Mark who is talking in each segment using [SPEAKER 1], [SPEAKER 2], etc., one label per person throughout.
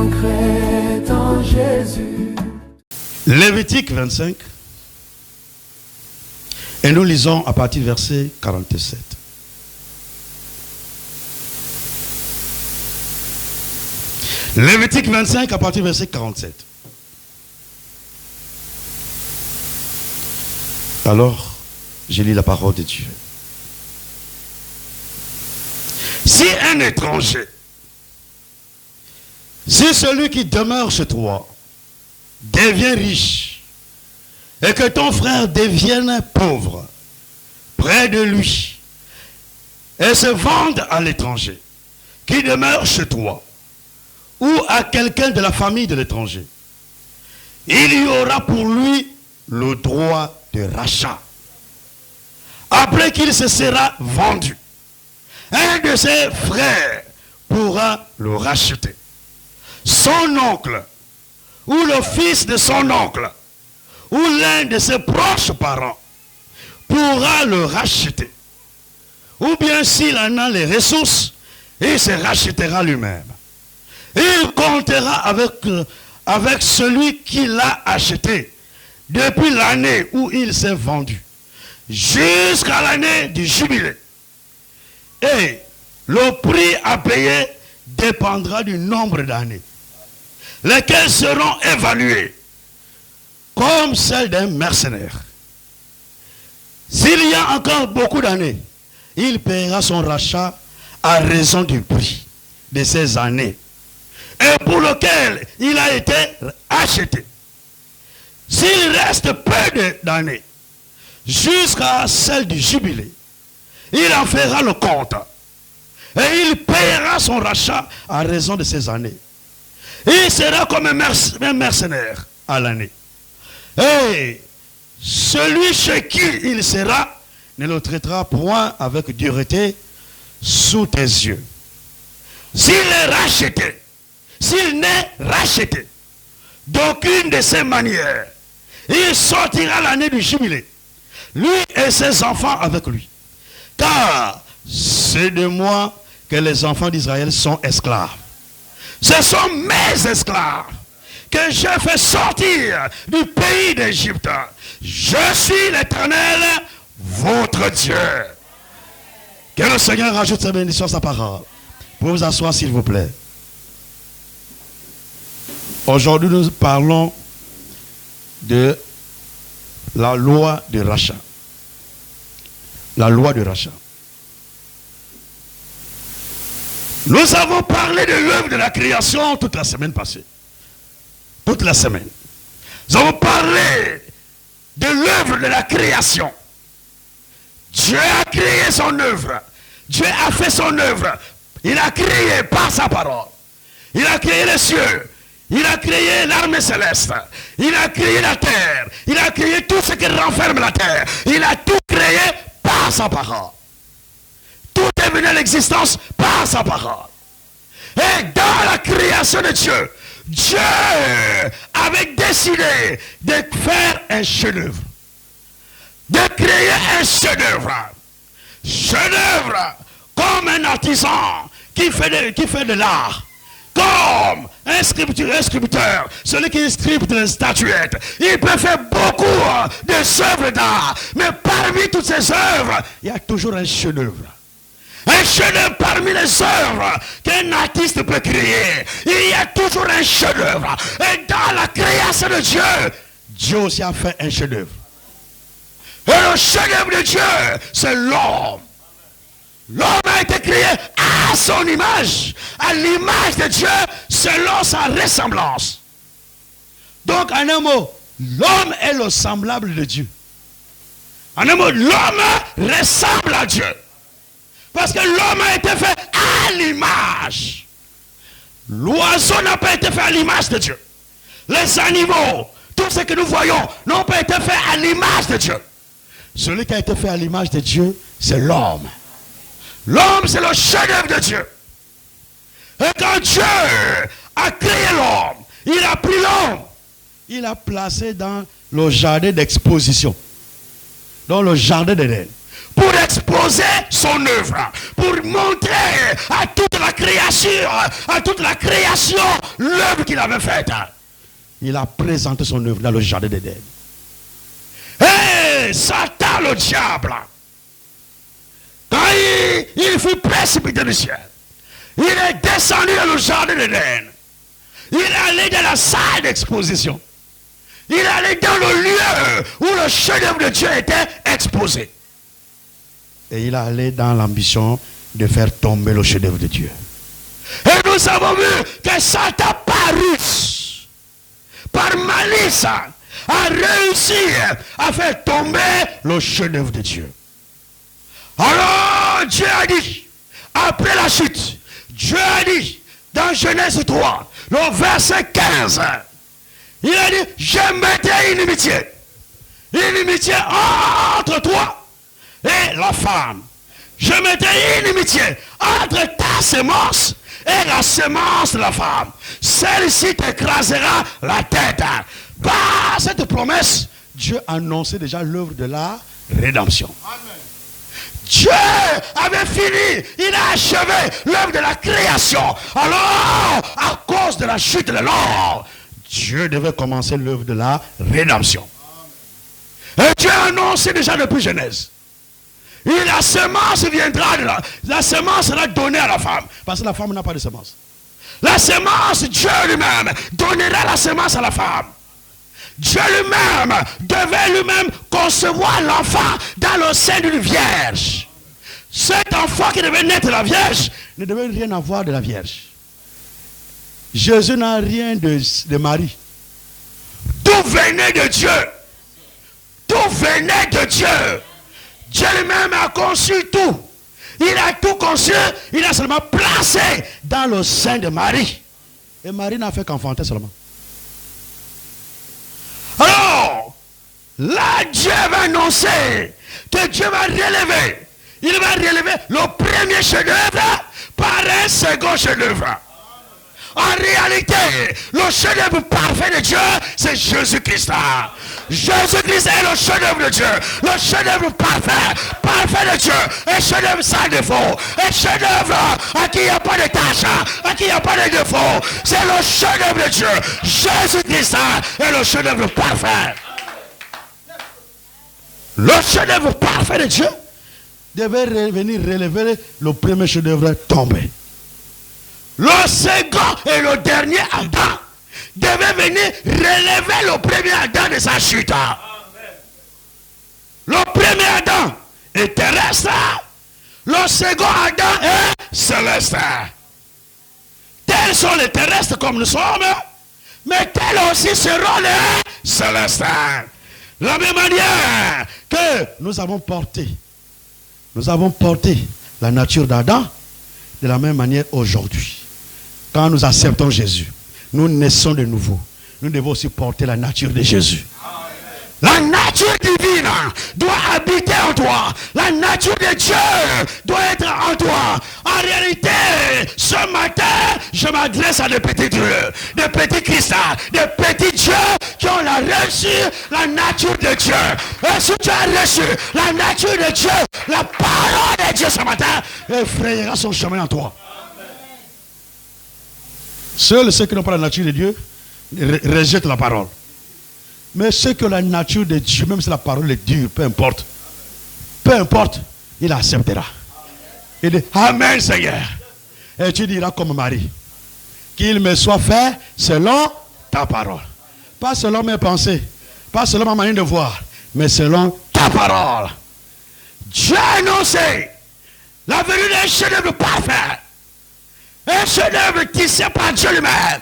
[SPEAKER 1] vaincrai en Jésus.
[SPEAKER 2] Lévitique 25. Et nous lisons à partir du verset 47. Lévitique 25 à partir du verset 47. Alors, je lis la parole de Dieu. Si un étranger, si celui qui demeure chez toi devient riche et que ton frère devienne pauvre près de lui et se vende à l'étranger qui demeure chez toi ou à quelqu'un de la famille de l'étranger, il y aura pour lui le droit de rachat. Après qu'il se sera vendu, un de ses frères pourra le racheter. Son oncle, ou le fils de son oncle, ou l'un de ses proches parents, pourra le racheter. Ou bien s'il en a les ressources, il se rachètera lui-même. Il comptera avec celui qui l'a acheté depuis l'année où il s'est vendu jusqu'à l'année du jubilé. Et le prix à payer dépendra du nombre d'années, lesquelles seront évaluées comme celles d'un mercenaire. S'il y a encore beaucoup d'années, il paiera son rachat à raison du prix de ces années et pour lequel il a été acheté. S'il reste peu d'années jusqu'à celle du jubilé, il en fera le compte et il paiera son rachat à raison de ces années. Il sera comme un mercenaire à l'année. Et celui chez qui il sera ne le traitera point avec dureté sous tes yeux. S'il est racheté, s'il n'est racheté d'aucune de ces manières, il sortira l'année du jubilé, lui et ses enfants avec lui. Car c'est de moi que les enfants d'Israël sont esclaves. Ce sont mes esclaves que j'ai fait sortir du pays d'Égypte. Je suis l'Éternel, votre Dieu. Que le Seigneur rajoute sa bénédiction à sa parole. Pour vous asseoir s'il vous plaît. Aujourd'hui nous parlons de la loi de rachat. La loi de rachat. Nous avons parlé de l'œuvre de la création toute la semaine passée. Toute la semaine. Nous avons parlé de l'œuvre de la création. Dieu a créé son œuvre. Dieu a fait son œuvre. Il a créé par sa parole. Il a créé les cieux. Il a créé l'armée céleste. Il a créé la terre. Il a créé tout ce qui renferme la terre. Il a tout créé par sa parole. Tout est venu à l'existence par sa parole. Et dans la création de Dieu, Dieu avait décidé de faire un chef-d'œuvre. De créer un chef-d'œuvre. Chef-d'œuvre comme un artisan qui fait de l'art. Comme un sculpteur, celui qui sculpte les statuettes. Il peut faire beaucoup d'œuvres d'art. Mais parmi toutes ces œuvres, il y a toujours un chef-d'œuvre. Un chef-d'œuvre parmi les œuvres qu'un artiste peut créer. Il y a toujours un chef-d'œuvre. Et dans la création de Dieu, Dieu aussi a fait un chef-d'œuvre. Et le chef-d'œuvre de Dieu, c'est l'homme. L'homme a été créé à son image, à l'image de Dieu, selon sa ressemblance. Donc, en un mot, l'homme est le semblable de Dieu. En un mot, l'homme ressemble à Dieu. Parce que l'homme a été fait à l'image. L'oiseau n'a pas été fait à l'image de Dieu. Les animaux, tout ce que nous voyons, n'ont pas été fait à l'image de Dieu. Celui qui a été fait à l'image de Dieu, c'est l'homme. L'homme, c'est le chef-d'œuvre de Dieu. Et quand Dieu a créé l'homme, il a pris l'homme, il a placé dans le jardin d'exposition, dans le jardin d'Éden, pour être exposer son œuvre, pour montrer à toute la création, l'œuvre qu'il avait faite. Il a présenté son œuvre dans le jardin d'Éden. Et Satan, le diable, quand il fut précipité du ciel, il est descendu dans le jardin d'Éden. Il est allé dans la salle d'exposition. Il est allé dans le lieu où le chef-d'œuvre de Dieu était exposé. Et il est allé dans l'ambition de faire tomber le chef-d'œuvre de Dieu. Et nous avons vu que Satan, par malice, a réussi à faire tomber le chef-d'œuvre de Dieu. Alors Dieu a dit, après la chute, Dieu a dit, dans Genèse 3, le verset 15, il a dit, je mettrai une inimitié entre toi et la femme. Je mettrai une inimitié entre ta sémence et la sémence de la femme. Celle-ci t'écrasera la tête. Par cette promesse, Dieu annonçait déjà l'œuvre de la rédemption. Amen. Dieu avait fini, il a achevé l'œuvre de la création. Alors, à cause de la chute de l'homme, Dieu devait commencer l'œuvre de la rédemption. Et Dieu a annoncé déjà depuis Genèse. Et la semence viendra de là. La semence sera donnée à la femme. Parce que la femme n'a pas de semence. La semence, Dieu lui-même donnera la semence à la femme. Dieu lui-même devait lui-même concevoir l'enfant dans le sein d'une vierge. Cet enfant qui devait naître de la vierge ne devait rien avoir de la vierge. Jésus n'a rien de Marie. Tout venait de Dieu. Tout venait de Dieu. Dieu lui-même a conçu tout. Il a tout conçu. Il a seulement placé dans le sein de Marie. Et Marie n'a fait qu'enfanter seulement. Alors, là, Dieu va annoncer que Dieu va relever. Il va relever le premier chef-d'œuvre par un second chef-d'œuvre. En réalité, le chef-d'œuvre parfait de Dieu, c'est Jésus-Christ. Jésus-Christ est le chef-d'œuvre de Dieu. Le chef-d'œuvre parfait de Dieu. Un chef-d'œuvre sans défaut. Un chef-d'œuvre à qui il n'y a pas de tâche, à qui il n'y a pas de défaut. C'est le chef-d'œuvre de Dieu. Jésus-Christ est le chef-d'œuvre parfait. Le chef-d'œuvre parfait de Dieu devait venir relever le premier chef-d'œuvre tombé. Le second et le dernier Adam devait venir relever le premier Adam de sa chute. Le premier Adam est terrestre. Le second Adam est céleste. Tels sont les terrestres comme nous sommes, mais tels aussi seront les célestes. De la même manière que nous avons porté la nature d'Adam, de la même manière aujourd'hui. Quand nous acceptons Jésus, nous naissons de nouveau. Nous devons aussi porter la nature de Jésus. La nature divine doit habiter en toi. La nature de Dieu doit être en toi. En réalité, ce matin, je m'adresse à des petits dieux, des petits Christ, des petits dieux qui ont reçu la nature de Dieu. Et si tu as reçu la nature de Dieu, la parole de Dieu ce matin effrayera son chemin en toi. Seuls ceux qui n'ont pas la nature de Dieu rejettent la parole. Mais ceux qui ont la nature de Dieu, même si la parole est dure, peu importe, il acceptera. Il dit, Amen Seigneur. Et tu diras comme Marie, qu'il me soit fait selon ta parole. Pas selon mes pensées, pas selon ma manière de voir, mais selon ta parole. Dieu a annoncé la venue d'un chef-d'œuvre parfait. Un chef-d'œuvre tissé par Dieu lui-même.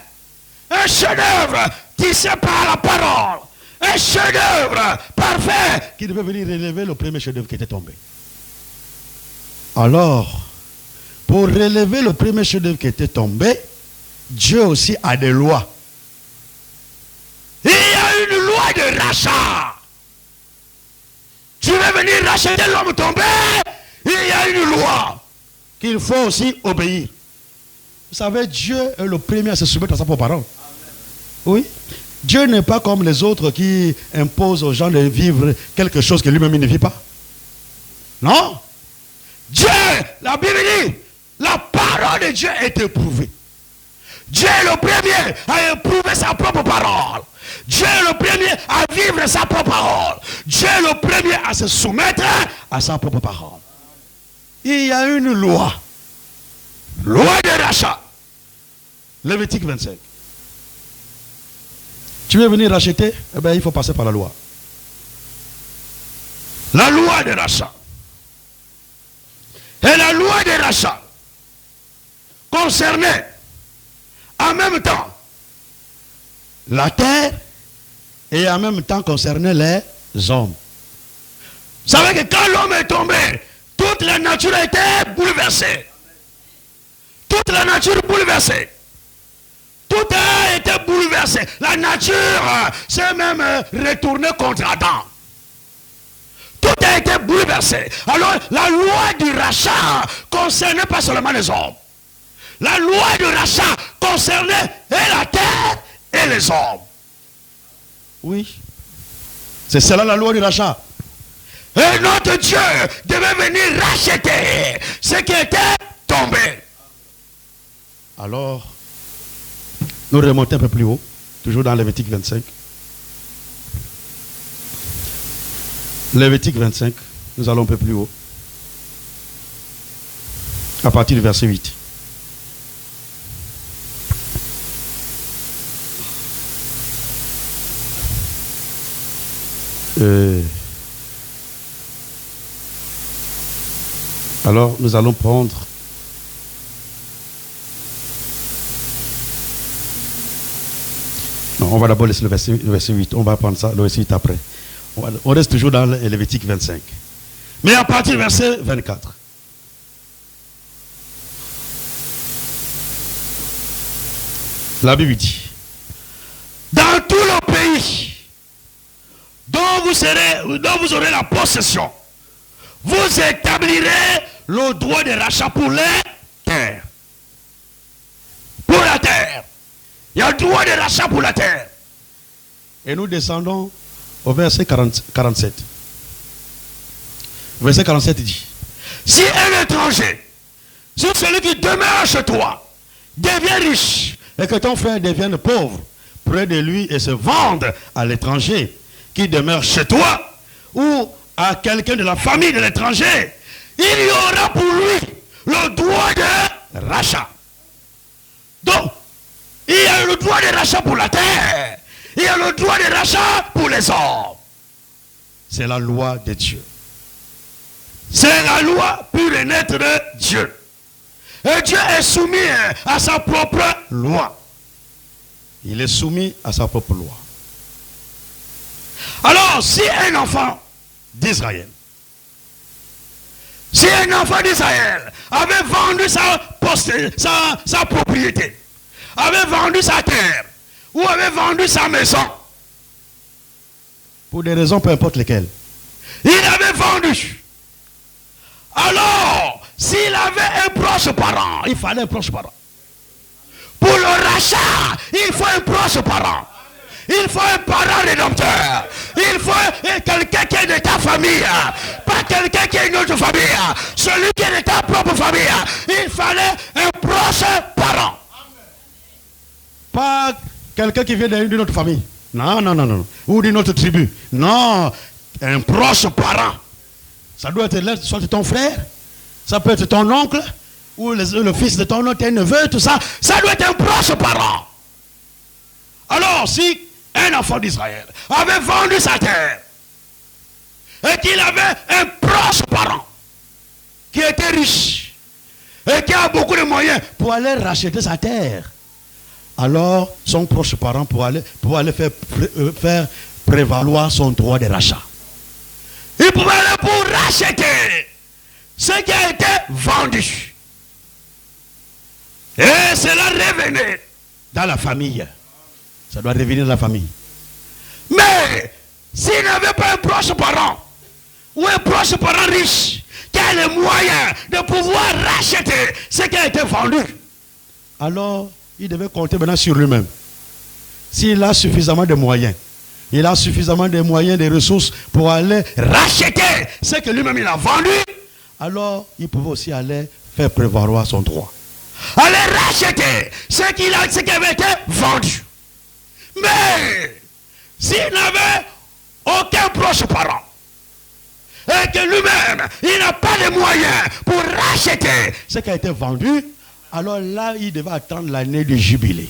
[SPEAKER 2] Un chef-d'œuvre tissé par la parole. Un chef-d'œuvre parfait qui devait venir relever le premier chef-d'œuvre qui était tombé. Alors, pour relever le premier chef-d'œuvre qui était tombé, Dieu aussi a des lois. Il y a une loi de rachat. Tu veux venir racheter l'homme tombé, il y a une loi qu'il faut aussi obéir. Vous savez, Dieu est le premier à se soumettre à sa propre parole. Oui. Dieu n'est pas comme les autres qui imposent aux gens de vivre quelque chose que lui-même ne vit pas. Non. la Bible dit, la parole de Dieu est éprouvée. Dieu est le premier à éprouver sa propre parole. Dieu est le premier à vivre sa propre parole. Dieu est le premier à se soumettre à sa propre parole. Il y a une loi. Loi de rachat. Lévitique 25. Tu veux venir racheter? Eh bien, il faut passer par la loi. La loi de rachat. Et la loi de rachat concernait en même temps la terre et en même temps concernait les hommes. Vous savez que quand l'homme est tombé, toute la nature a été bouleversée. Toute la nature bouleversée. Tout a été bouleversé. La nature s'est même retournée contre Adam. Tout a été bouleversé. Alors, la loi du rachat concernait pas seulement les hommes. La loi du rachat concernait et la terre et les hommes. Oui. C'est cela la loi du rachat. Et notre Dieu devait venir racheter ce qui était tombé. Alors, nous remontons un peu plus haut, toujours dans Lévitique 25. Lévitique 25, nous allons un peu plus haut. À partir du verset 8. Alors, nous allons prendre on va d'abord laisser le verset 8. On va prendre ça, le verset 8 après. On reste toujours dans le Lévitique 25. Mais à partir du verset 24. La Bible dit, dans tout le pays dont vous aurez la possession, vous établirez le droit de rachat pour les terres. Pour la terre. Il y a le droit de rachat pour la terre. Et nous descendons au verset 47. Verset 47 dit, si un étranger, si celui qui demeure chez toi, devient riche, et que ton frère devienne pauvre, près de lui et se vende à l'étranger qui demeure chez toi, ou à quelqu'un de la famille de l'étranger, il y aura pour lui le droit de rachat. Donc, il y a le droit de rachat pour la terre. Il y a le droit de rachat pour les hommes. C'est la loi de Dieu. C'est la loi pure et nette de Dieu. Et Dieu est soumis à sa propre loi. Il est soumis à sa propre loi. Alors, si un enfant d'Israël, avait vendu sa propriété, avait vendu sa terre, ou avait vendu sa maison, pour des raisons peu importe lesquelles, il avait vendu. Alors, s'il avait un proche parent, il fallait un proche parent. Pour le rachat, il faut un proche parent. Il faut un parent rédempteur. Il faut quelqu'un qui est de ta famille. Pas quelqu'un qui est une autre famille. Celui qui est de ta propre famille. Il fallait un proche parent. Pas quelqu'un qui vient d'une autre famille. Non, non, non, non. Ou d'une autre tribu. Non. Un proche parent. Ça doit être soit ton frère. Ça peut être ton oncle. Ou le fils de ton autre neveu. Tout ça. Ça doit être un proche parent. Alors, si un enfant d'Israël avait vendu sa terre et qu'il avait un proche parent qui était riche et qui a beaucoup de moyens pour aller racheter sa terre, alors son proche parent pour aller faire prévaloir son droit de rachat. Il pouvait aller pour racheter ce qui a été vendu. Et cela revenait dans la famille. Ça doit revenir dans la famille. Mais s'il n'avait pas un proche parent ou un proche parent riche qui a les moyens de pouvoir racheter ce qui a été vendu, alors il devait compter maintenant sur lui-même. S'il a suffisamment de moyens, il a suffisamment de moyens, de ressources pour aller racheter ce que lui-même il a vendu, alors il pouvait aussi aller faire prévaloir son droit. Aller racheter ce qui avait été vendu. Mais s'il n'avait aucun proche parent et que lui-même, il n'a pas les moyens pour racheter ce qui a été vendu, alors là, il devait attendre l'année du jubilé.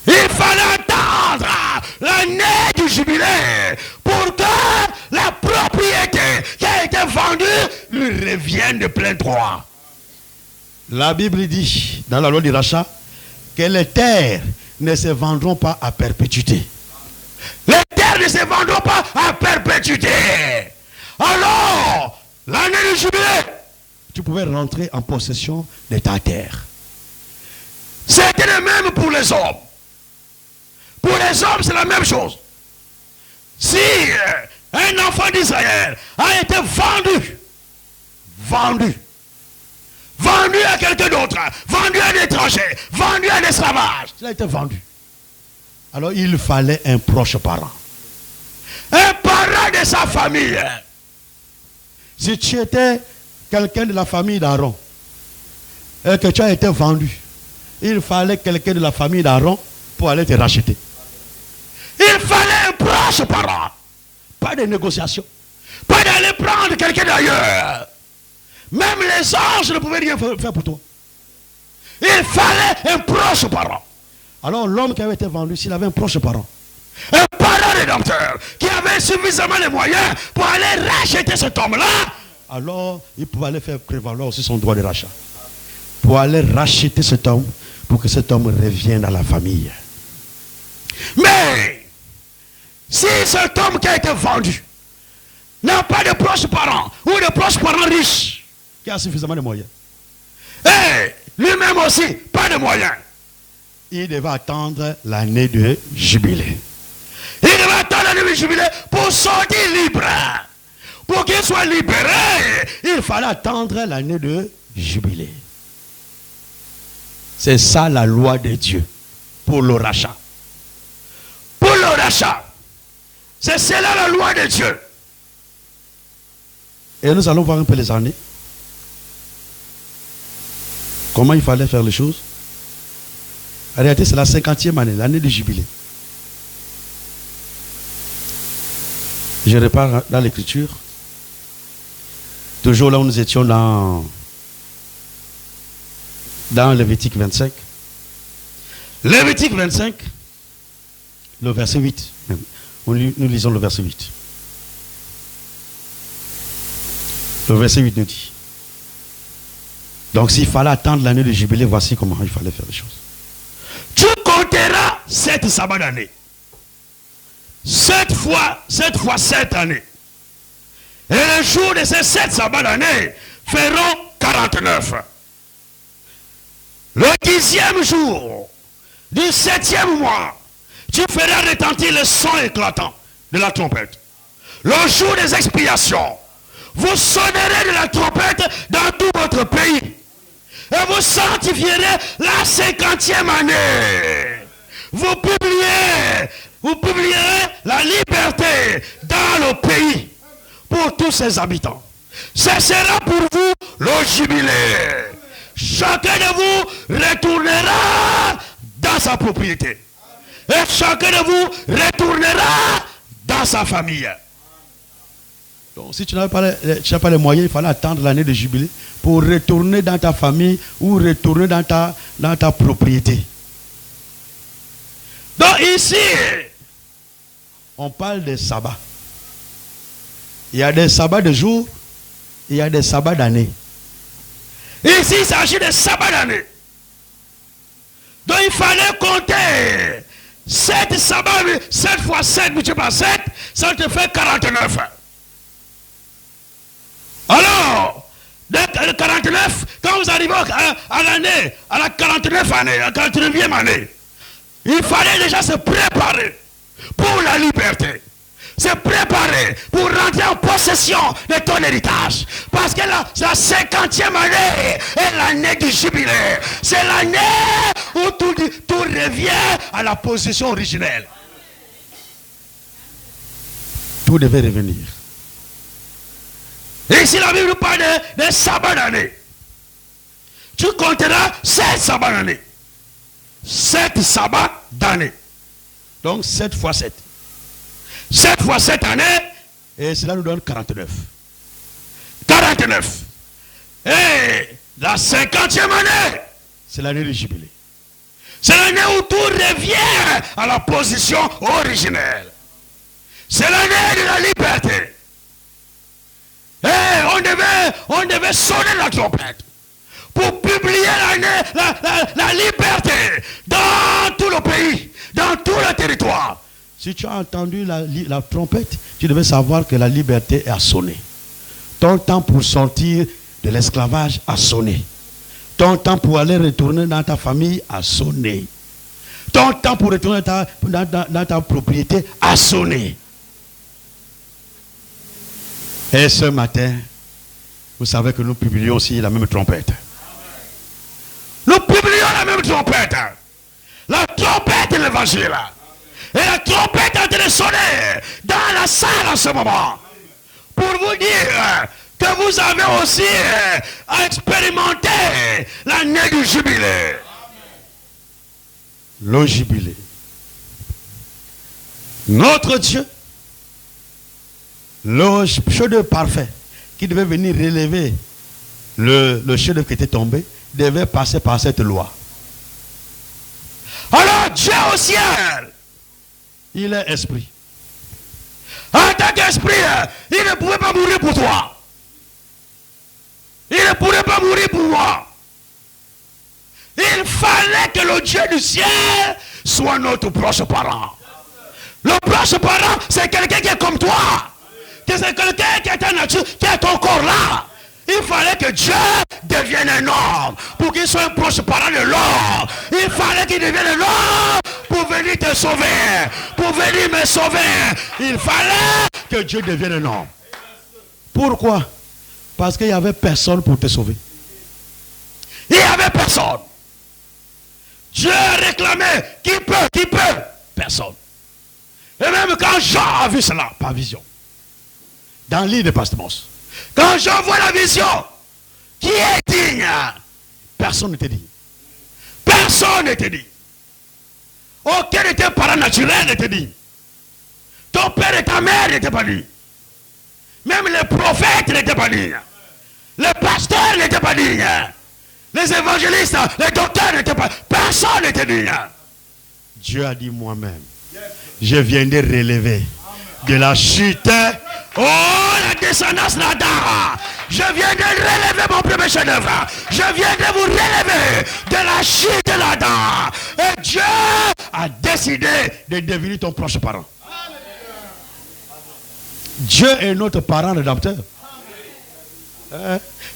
[SPEAKER 2] Il fallait attendre l'année du jubilé pour que la propriété qui a été vendue lui revienne de plein droit. La Bible dit, dans la loi du rachat, que les terres ne se vendront pas à perpétuité. Les terres ne se vendront pas à perpétuité. Alors, l'année du jubilé, tu pouvais rentrer en possession de ta terre. C'était le même pour les hommes. Pour les hommes, c'est la même chose. Si un enfant d'Israël a été vendu à quelqu'un d'autre, vendu à un étranger, vendu à l'esclavage, il a été vendu. Alors il fallait un proche parent. Un parent de sa famille. Si tu étais quelqu'un de la famille d'Aaron et que tu as été vendu, il fallait quelqu'un de la famille d'Aaron pour aller te racheter. Il fallait un proche parent. Pas de négociation. Pas d'aller prendre quelqu'un d'ailleurs. Même les anges ne pouvaient rien faire pour toi. Il fallait un proche parent. Alors l'homme qui avait été vendu, s'il avait un proche parent, un parent rédempteur, qui avait suffisamment de moyens pour aller racheter cet homme-là, alors il pouvait aller faire prévaloir aussi son droit de rachat. Pour aller racheter cet homme, pour que cet homme revienne à la famille. Mais, si cet homme qui a été vendu n'a pas de proches parents, ou de proches parents riches, qui a suffisamment de moyens, et lui-même aussi, pas de moyens, il devait attendre l'année de jubilé. Il devait attendre l'année de jubilé pour sortir libre. Pour qu'il soit libéré, il fallait attendre l'année de jubilé. C'est ça la loi de Dieu pour le rachat. Pour le rachat. C'est cela la loi de Dieu. Et nous allons voir un peu les années. Comment il fallait faire les choses. En réalité, c'est la 50e année, l'année du jubilé. Je repars dans l'écriture. Toujours là où nous étions dans Lévitique 25. Lévitique 25, le verset 8. Nous lisons le verset 8. Le verset 8 nous dit. Donc s'il fallait attendre l'année de jubilé, voici comment il fallait faire les choses. Tu compteras 7 sabbats d'année. 7 fois 7 années. Et les jours de ces 7 sabbats d'année feront 49. Le 10e jour du 7e mois, tu feras retentir le son éclatant de la trompette. Le jour des expiations, vous sonnerez de la trompette dans tout votre pays. Et vous sanctifierez la 50e année. Vous publierez la liberté dans le pays pour tous ses habitants. Ce sera pour vous le jubilé. Chacun de vous retournera dans sa propriété. Et chacun de vous retournera dans sa famille. Donc si tu n'as pas les moyens, il fallait attendre l'année de jubilé pour retourner dans ta famille ou retourner dans ta propriété. Donc ici, on parle des sabbats. Il y a des sabbats de jour, il y a des sabbats d'année. Ici, il s'agit de sabbats d'année. Donc il fallait compter 7 sabbats, 7 fois 7 multiplié par 7, ça te fait 49. Alors, de 49, quand vous arrivez à l'année, à la 49e année, à la 49e année, il fallait déjà se préparer pour la liberté. Se préparer pour rentrer en possession de ton héritage. Parce que là, c'est la 50e année et l'année du jubilé. C'est l'année où tout revient à la position originelle. Tout devait revenir. Et ici la Bible parle de sabbats d'année. Tu compteras 7 sabbats d'année. 7 sabbats d'année. Donc 7 fois 7. 7 fois 7 années, et cela nous donne 49. 49. Et la 50e année, c'est l'année du jubilé. C'est l'année où tout revient à la position originelle. C'est l'année de la liberté. Et on devait sonner la trompette pour publier la liberté dans tout le pays, dans tout le territoire. Si tu as entendu la trompette, tu devais savoir que la liberté a sonné. Ton temps pour sortir de l'esclavage a sonné. Ton temps pour aller retourner dans ta famille a sonné. Ton temps pour retourner dans ta propriété a sonné. Et ce matin, vous savez que nous publions aussi la même trompette. Nous publions la même trompette. La trompette de l'évangile. Et la trompette est en train de sonner dans la salle en ce moment. Pour vous dire que vous avez aussi expérimenté l'année du jubilé. Le jubilé. Notre Dieu, le chef-d'œuvre parfait qui devait venir relever le chef-d'œuvre qui était tombé, devait passer par cette loi. Alors Dieu au ciel, il est esprit. En tant qu'esprit, il ne pouvait pas mourir pour toi. Il ne pouvait pas mourir pour moi. Il fallait que le Dieu du ciel soit notre proche parent. Le proche parent, c'est quelqu'un qui est comme toi. C'est quelqu'un qui est ta nature, qui est ton corps là. Il fallait que Dieu devienne un homme pour qu'il soit un proche parent de l'homme. Il fallait qu'il devienne un homme pour venir te sauver, pour venir me sauver. Il fallait que Dieu devienne un homme. Pourquoi? Parce qu'il n'y avait personne pour te sauver. Il n'y avait personne. Dieu réclamait qui peut, personne. Et même quand Jean a vu cela, par vision, dans l'île de Patmos, quand Jean voit la vision, qui est digne? Personne n'était digne. Personne n'était digne. Aucun de tes parents naturels n'était digne. Ton père et ta mère n'étaient pas dignes. Même les prophètes n'étaient pas dignes. Les pasteurs n'étaient pas dignes. Les évangélistes, les docteurs n'étaient pas. Personne n'était digne. Dieu a dit moi-même, je viendrai relever de la chute. Oh, la descendance d'Adam. Je viendrai relever mon premier chef-d'œuvre. Je viendrai vous relever de la chute d'Adam. Et Dieu a décidé de devenir ton proche parent. Dieu est notre parent rédempteur.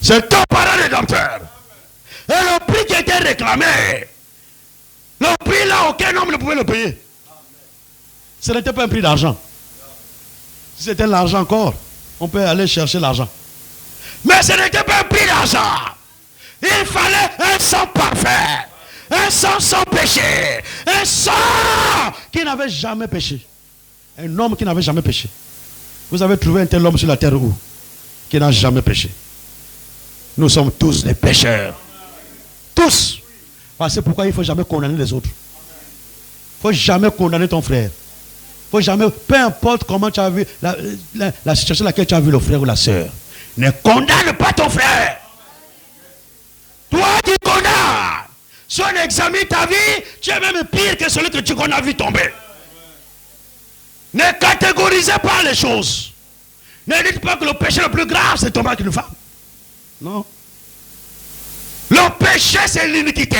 [SPEAKER 2] C'est ton parent rédempteur. Et le prix qui était réclamé, le prix là, aucun homme ne pouvait le payer. Ce n'était pas un prix d'argent. Si c'était l'argent encore, on peut aller chercher l'argent. Mais ce n'était pas un prix d'argent. Il fallait un sang parfait. Un sang sans péché. Un sang qui n'avait jamais péché. Un homme qui n'avait jamais péché. Vous avez trouvé un tel homme sur la terre où? Qui n'a jamais péché. Nous sommes tous des pécheurs. Tous. C'est pourquoi il ne faut jamais condamner les autres. Il ne faut jamais condamner ton frère. Il faut jamais, peu importe comment tu as vu la situation dans laquelle tu as vu le frère ou la soeur, ne condamne pas ton frère. Toi tu condamnes. Si on examine ta vie, tu es même pire que celui que qu'on a vu tomber. Ne catégorisez pas les choses. Ne dites pas que le péché le plus grave, c'est tomber avec une femme. Non. Le péché, c'est l'iniquité.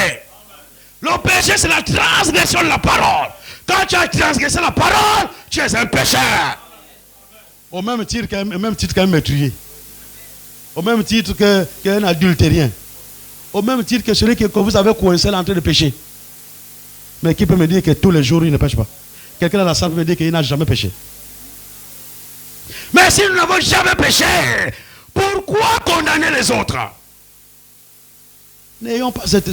[SPEAKER 2] Le péché, c'est la transgression de la parole. Quand tu as transgressé la parole, tu es un pécheur. Au même titre qu'un meurtrier. Au même titre qu'un adultérien. Au même titre que celui que vous avez coincé en train de pécher. Mais qui peut me dire que tous les jours il ne pêche pas? Quelqu'un dans la salle peut me dire qu'il n'a jamais péché. Mais si nous n'avons jamais péché, pourquoi condamner les autres? N'ayons pas cette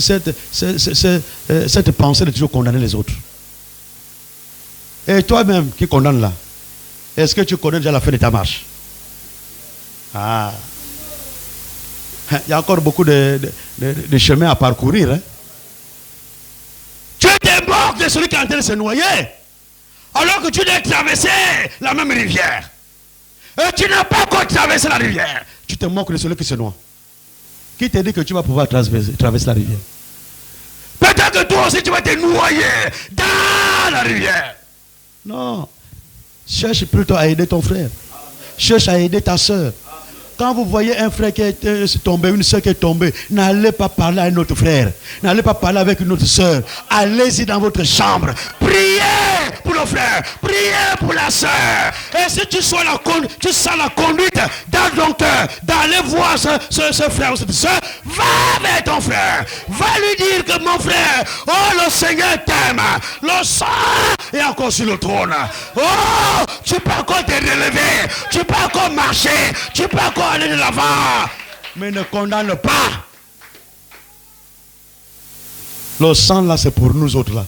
[SPEAKER 2] pensée de toujours condamner les autres. Et toi-même qui condamnes là, est-ce que tu connais déjà la fin de ta marche? Ah. Il y a encore beaucoup de chemins à parcourir. Hein? Tu étais mort de celui qui est en train de se noyer. Alors que tu dois traverser la même rivière. Et tu n'as pas encore traversé la rivière. Tu te moques de celui qui se noie. Qui te dit que tu vas pouvoir traverser la rivière? Peut-être que toi aussi tu vas te noyer dans la rivière. Non. Cherche plutôt à aider ton frère. Cherche à aider ta soeur. Quand vous voyez un frère qui est tombé, une soeur qui est tombée, n'allez pas parler à un autre frère. N'allez pas parler avec une autre soeur. Allez-y dans votre chambre. Priez pour le frère. Priez pour la soeur. Et si tu sens la conduite dans ton cœur d'aller voir ce frère ou cette soeur, va vers ton frère. Va lui dire que mon frère, oh le Seigneur t'aime. Le sang est encore sur le trône. Oh, tu peux encore te relever. Tu peux encore marcher. Tu peux encore aller de l'avant, mais ne condamne pas. Le sang là, c'est pour nous autres là.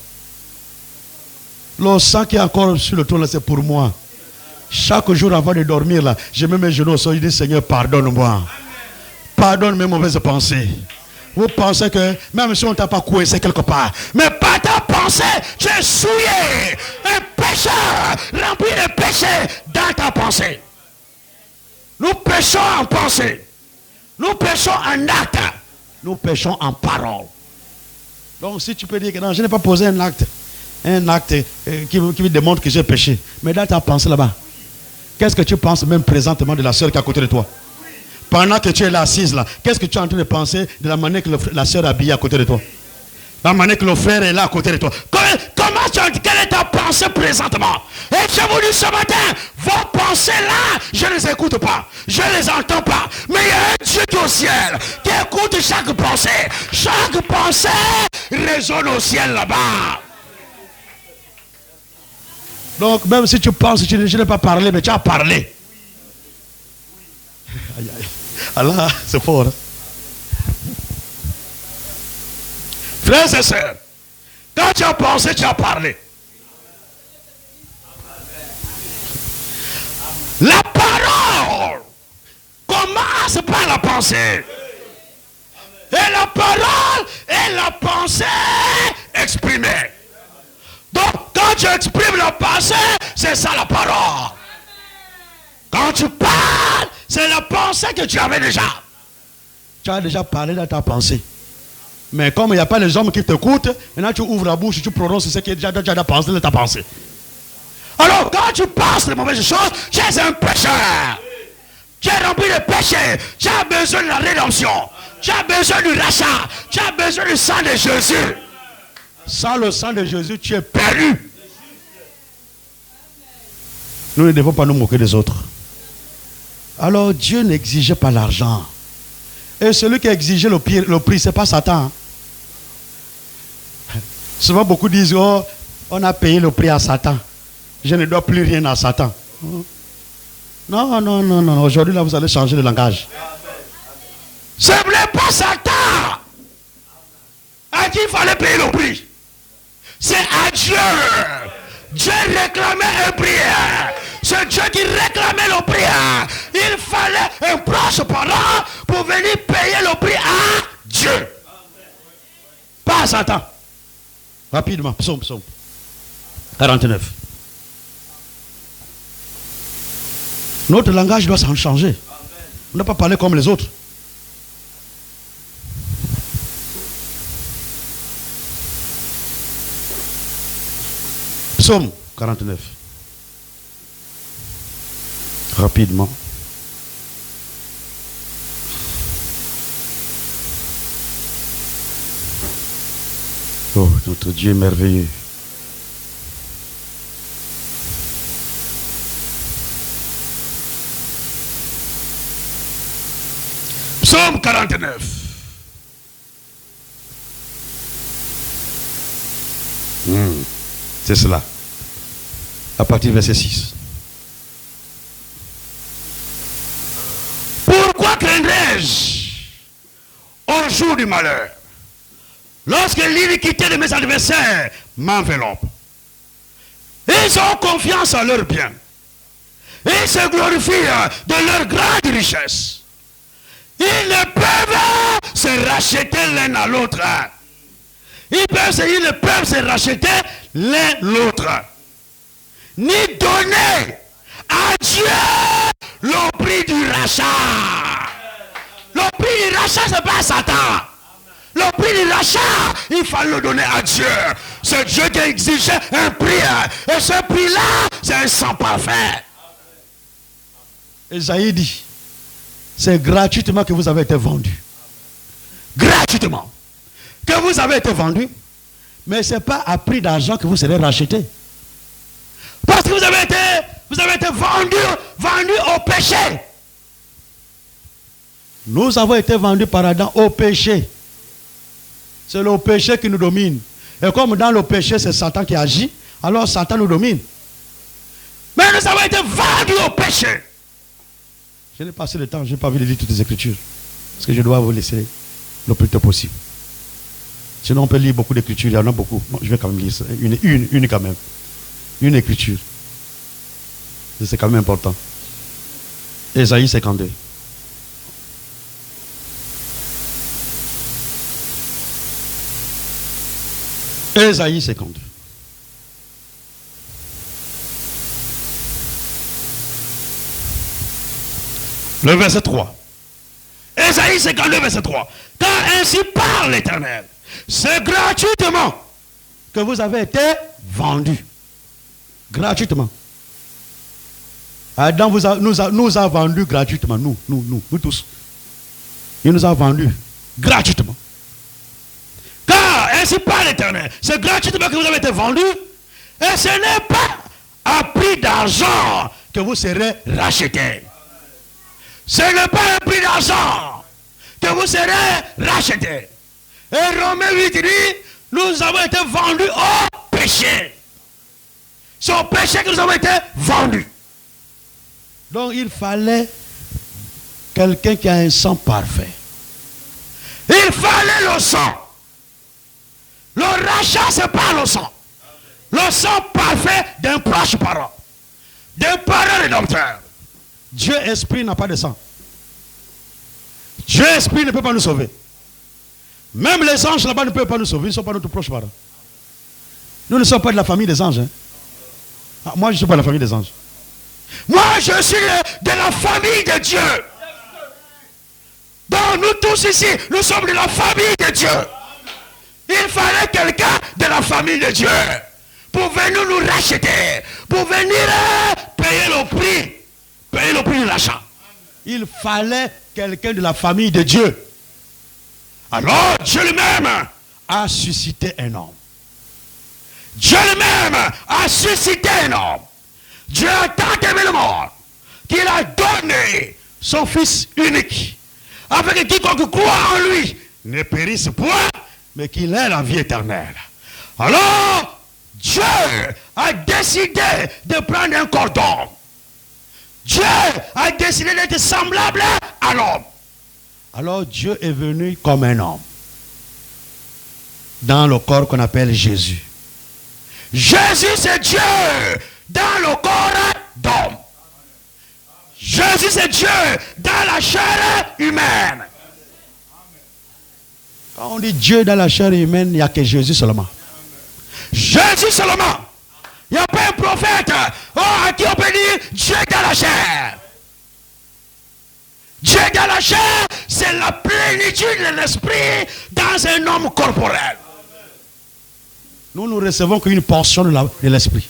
[SPEAKER 2] Le sang qui est encore sur le trône là, c'est pour moi. Chaque jour avant de dormir là, je mets mes genoux au sol, je dis Seigneur, pardonne-moi. Pardonne mes mauvaises pensées. Vous pensez que même si on ne t'a pas coincé quelque part, mais par ta pensée, tu es souillé. Un pécheur rempli de péché dans ta pensée. Nous péchons en pensée. Nous péchons en acte. Nous péchons en parole. Donc si tu peux dire que non, je n'ai pas posé un acte qui me démontre que j'ai péché. Mais dans ta pensée là-bas, qu'est-ce que tu penses même présentement de la soeur qui est à côté de toi? Pendant que tu es là assise là, qu'est-ce que tu es en train de penser de la manière que la soeur est habillée à côté de toi? La manière que le frère est là à côté de toi. Quelle est ta pensée présentement? Et je vous dis ce matin, vos pensées là, je ne les écoute pas. Je ne les entends pas. Mais il y a un Dieu qui est au ciel, qui écoute chaque pensée. Chaque pensée résonne au ciel là-bas. Donc même si tu penses que je n'ai pas parlé, mais tu as parlé. Aïe, aïe. Allah, c'est fort. Hein? Frères et sœurs, quand tu as pensé, tu as parlé. La parole commence par la pensée. Et la parole est la pensée exprimée. Donc, quand tu exprimes la pensée, c'est ça la parole. Quand tu parles, c'est la pensée que tu avais déjà. Tu as déjà parlé dans ta pensée. Mais comme il n'y a pas les hommes qui t'écoutent, maintenant tu ouvres la bouche et tu prononces ce qui est déjà pensé de ta pensée. Alors quand tu penses les mauvaises choses, tu es un pécheur. Tu es rempli de péché. Tu as besoin de la rédemption. Tu as besoin du rachat. Tu as besoin du sang de Jésus. Sans le sang de Jésus, tu es perdu. Nous ne devons pas nous moquer des autres. Alors Dieu n'exigeait pas l'argent. Et celui qui exigeait le prix, ce n'est pas Satan. Souvent, beaucoup disent, oh, on a payé le prix à Satan. Je ne dois plus rien à Satan. Non, non, non, non. Aujourd'hui, là, vous allez changer de langage. Ce n'est pas Satan à qui il fallait payer le prix. C'est à Dieu. Dieu réclamait un prix. C'est Dieu qui réclamait le prix. Il fallait un proche parent pour venir payer le prix à Dieu. Pas à Satan. Rapidement, psaume 49. Notre langage doit s'en changer. On ne doit pas parler comme les autres. Psaume 49. Rapidement. Oh, notre Dieu est merveilleux. Psaume 49. C'est cela. À partir du verset 6. Pourquoi craindrais-je au jour du malheur, lorsque l'iniquité de mes adversaires m'enveloppe? Ils ont confiance en leur bien Ils se glorifient de leur grande richesse. Ils ne peuvent se racheter l'un à l'autre. Ils ne peuvent se racheter l'un l'autre. Ni donner à Dieu le prix du rachat. Le prix du rachat, ce n'est pas Satan. Le prix du rachat, il fallait le donner à Dieu. C'est Dieu qui exigeait un prix. Et ce prix-là, c'est un sang parfait. Esaïe dit, c'est gratuitement que vous avez été vendu. Gratuitement. Que vous avez été vendu. Mais ce n'est pas à prix d'argent que vous serez racheté. Parce que vous avez été vendu au péché. Nous avons été vendus par Adam au péché. C'est le péché qui nous domine. Et comme dans le péché, c'est Satan qui agit, alors Satan nous domine. Mais nous avons été vendus au péché. Je n'ai pas assez de temps, je n'ai pas envie de lire toutes les Écritures. Parce que je dois vous laisser le plus tôt possible. Sinon, on peut lire beaucoup d'Écritures, il y en a beaucoup. Bon, je vais quand même lire ça. Une quand même. Une Écriture. C'est quand même important. Ésaïe 52. Ésaïe 52. Le verset 3. Ésaïe 52, verset 3. Car ainsi parle l'Éternel. C'est gratuitement que vous avez été vendus. Gratuitement. Adam nous a vendus gratuitement. Nous tous. Il nous a vendus gratuitement. Car ainsi parle l'Éternel. C'est gratuitement que vous avez été vendus. Et ce n'est pas à prix d'argent que vous serez rachetés. Ce n'est pas un prix d'argent que vous serez rachetés. Et Romains 8 dit, nous avons été vendus au péché. C'est au péché que nous avons été vendus. Donc il fallait quelqu'un qui a un sang parfait. Il fallait le sang. Le rachat, ce n'est pas le sang. Le sang parfait d'un proche parent. D'un parent rédempteur. Dieu esprit n'a pas de sang. Dieu esprit ne peut pas nous sauver. Même les anges là-bas ne peuvent pas nous sauver. Ils ne sont pas notre proche parent. Nous ne sommes pas de la famille des anges. Hein. Ah, moi, je ne suis pas de la famille des anges. Moi, je suis de la famille de Dieu. Donc, nous tous ici, nous sommes de la famille de Dieu. Il fallait quelqu'un de la famille de Dieu pour venir nous racheter, pour venir payer le prix de l'achat. Il fallait quelqu'un de la famille de Dieu. Alors, Dieu lui-même a suscité un homme. Dieu lui-même a suscité un homme. Dieu a tant aimé le monde qu'il a donné son Fils unique, afin que quiconque croit en lui ne périsse point, mais qu'il ait la vie éternelle. Alors, Dieu a décidé de prendre un corps d'homme. Dieu a décidé d'être semblable à l'homme. Alors Dieu est venu comme un homme dans le corps qu'on appelle Jésus. Jésus, c'est Dieu dans le corps d'homme. Jésus, c'est Dieu dans la chair humaine. Quand on dit Dieu dans la chair humaine, il n'y a que Jésus seulement. Jésus seulement. Il n'y a pas un prophète à qui on peut dire Dieu dans la chair. Dieu dans la chair, c'est la plénitude de l'esprit dans un homme corporel. Nous ne recevons qu'une portion de l'esprit.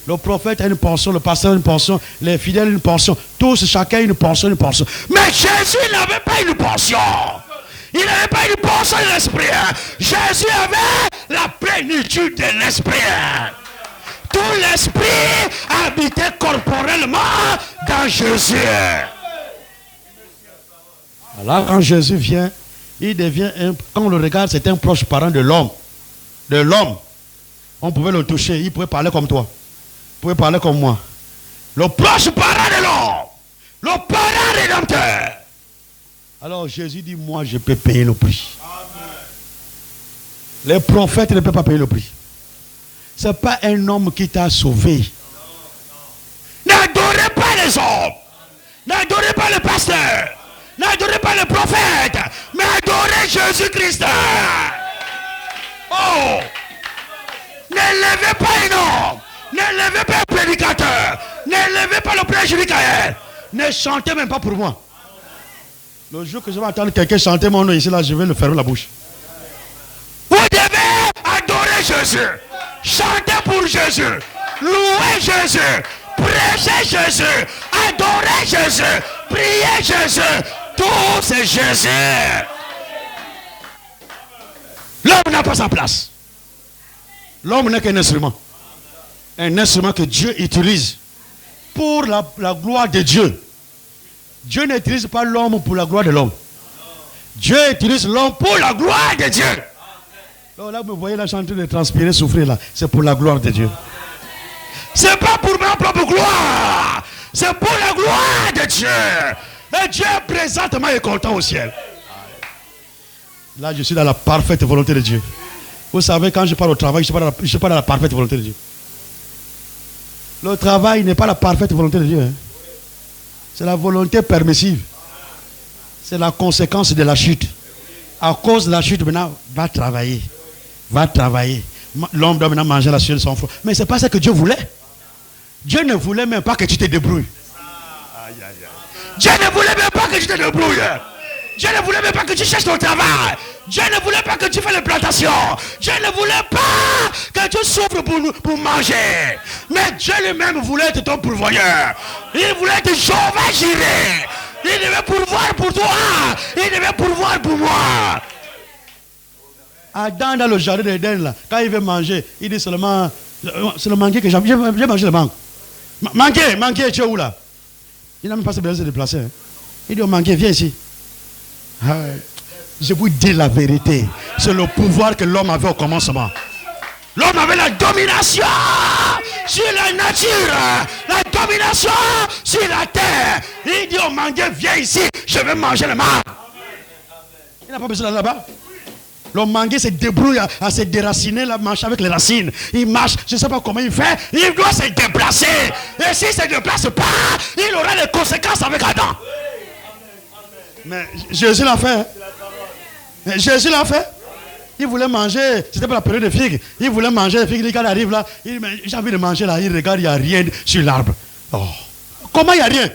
[SPEAKER 2] Le prophète a une portion, le pasteur a une portion, les fidèles une portion. Tous, chacun une portion, une portion. Mais Jésus n'avait pas une portion. Il n'avait pas une portion de l'esprit. Jésus avait la plénitude de l'esprit. Tout l'esprit habitait corporellement dans Jésus. Alors quand Jésus vient, il devient quand on le regarde, c'est un proche parent de l'homme. De l'homme. On pouvait le toucher, il pouvait parler comme toi. Il pouvait parler comme moi. Le proche parent de l'homme. Le parent rédempteur. Alors Jésus dit, moi je peux payer le prix. Amen. Les prophètes ne peuvent pas payer le prix. Ce n'est pas un homme qui t'a sauvé. N'adorez pas les hommes. N'adorez pas le pasteur. N'adorez pas le prophète. Mais adorez Jésus-Christ. Oh! N'élevez pas un homme. N'élevez pas un prédicateur. N'élevez pas le prêtre Michael. Ne chantez même pas pour moi. Le jour que je vais entendre quelqu'un chanter mon nom ici, là, je vais le fermer la bouche. Vous devez adorer Jésus. Chanter pour Jésus. Louer Jésus. Prêcher Jésus. Adorer Jésus. Prier Jésus. Tout c'est Jésus. L'homme n'a pas sa place. L'homme n'est qu'un instrument. Un instrument que Dieu utilise pour la gloire de Dieu. Dieu n'utilise pas l'homme pour la gloire de l'homme. Dieu utilise l'homme pour la gloire de Dieu. Donc là, vous voyez là, je suis en train de transpirer, souffrir là. C'est pour la gloire de Dieu. C'est pas pour ma propre gloire. C'est pour la gloire de Dieu. Et Dieu présentement est content au ciel. Là, je suis dans la parfaite volonté de Dieu. Vous savez, quand je pars au travail, je ne suis pas dans la parfaite volonté de Dieu. Le travail n'est pas la parfaite volonté de Dieu. Hein. C'est la volonté permissive. C'est la conséquence de la chute. À cause de la chute, maintenant, va travailler. Va travailler. L'homme doit maintenant manger la sueur de son front. Mais ce n'est pas ce que Dieu voulait. Dieu ne voulait même pas que tu te débrouilles. Dieu ne voulait même pas que tu te débrouilles. Dieu ne voulait même pas que tu cherches ton travail. Dieu ne voulait pas que tu fasses les plantations. Dieu ne voulait pas que tu souffres pour manger. Mais Dieu lui-même voulait être ton pourvoyeur. Il voulait être Jéhovah Jireh. Il devait pourvoir pour toi. Il devait pourvoir pour moi. Adam dans le jardin d'Éden, là, quand il veut manger, il dit seulement, c'est le manguier que j'ai mangé le mangue. Manguier, tu es où là? Il n'a même pas besoin de se déplacer. Hein. Il dit au manguier, viens ici. Je vous dis la vérité. C'est le pouvoir que l'homme avait au commencement. L'homme avait la domination sur la nature, la domination sur la terre. Il dit au manguier, viens ici, je vais manger le mangue. Il n'a pas besoin d'aller là-bas. Le manguier se débrouille à se déraciner, là, marche avec les racines. Il marche, je ne sais pas comment il fait, il doit se déplacer. Et s'il ne se déplace pas, il aura des conséquences avec Adam. Mais Jésus l'a fait. Hein? Jésus l'a fait. Il voulait manger, c'était pas la période de figues. Il voulait manger les figues, quand il arrive là, j'ai envie de manger là, il regarde, il n'y a rien sur l'arbre. Oh. Comment il n'y a rien?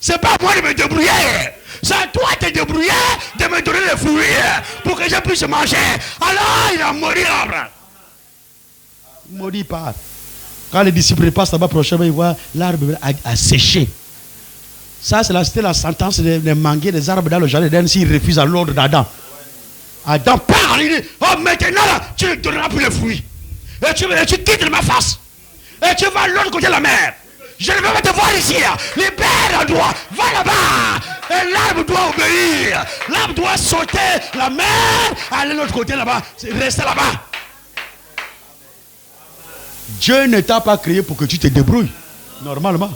[SPEAKER 2] C'est pas à moi de me débrouiller. C'est à toi de te débrouiller, de me donner les fruits pour que je puisse manger. Alors il a mouru l'arbre. Maudit part. Quand les disciples passent là-bas prochainement, ils voient l'arbre a séché. Ça, c'était la sentence de manguer des arbres dans le jardin d'Éden s'ils refusent à l'ordre d'Adam. Adam parle, il dit, oh maintenant là, tu ne donneras plus les fruits. Et tu quittes ma face. Et tu vas à l'autre côté de la mer. Je ne veux pas te voir ici. Libère le doigt. Va là-bas. Et l'arbre doit obéir. L'arbre doit sauter la mer. Aller de l'autre côté là-bas. Rester là-bas. Dieu ne t'a pas créé pour que tu te débrouilles. Normalement.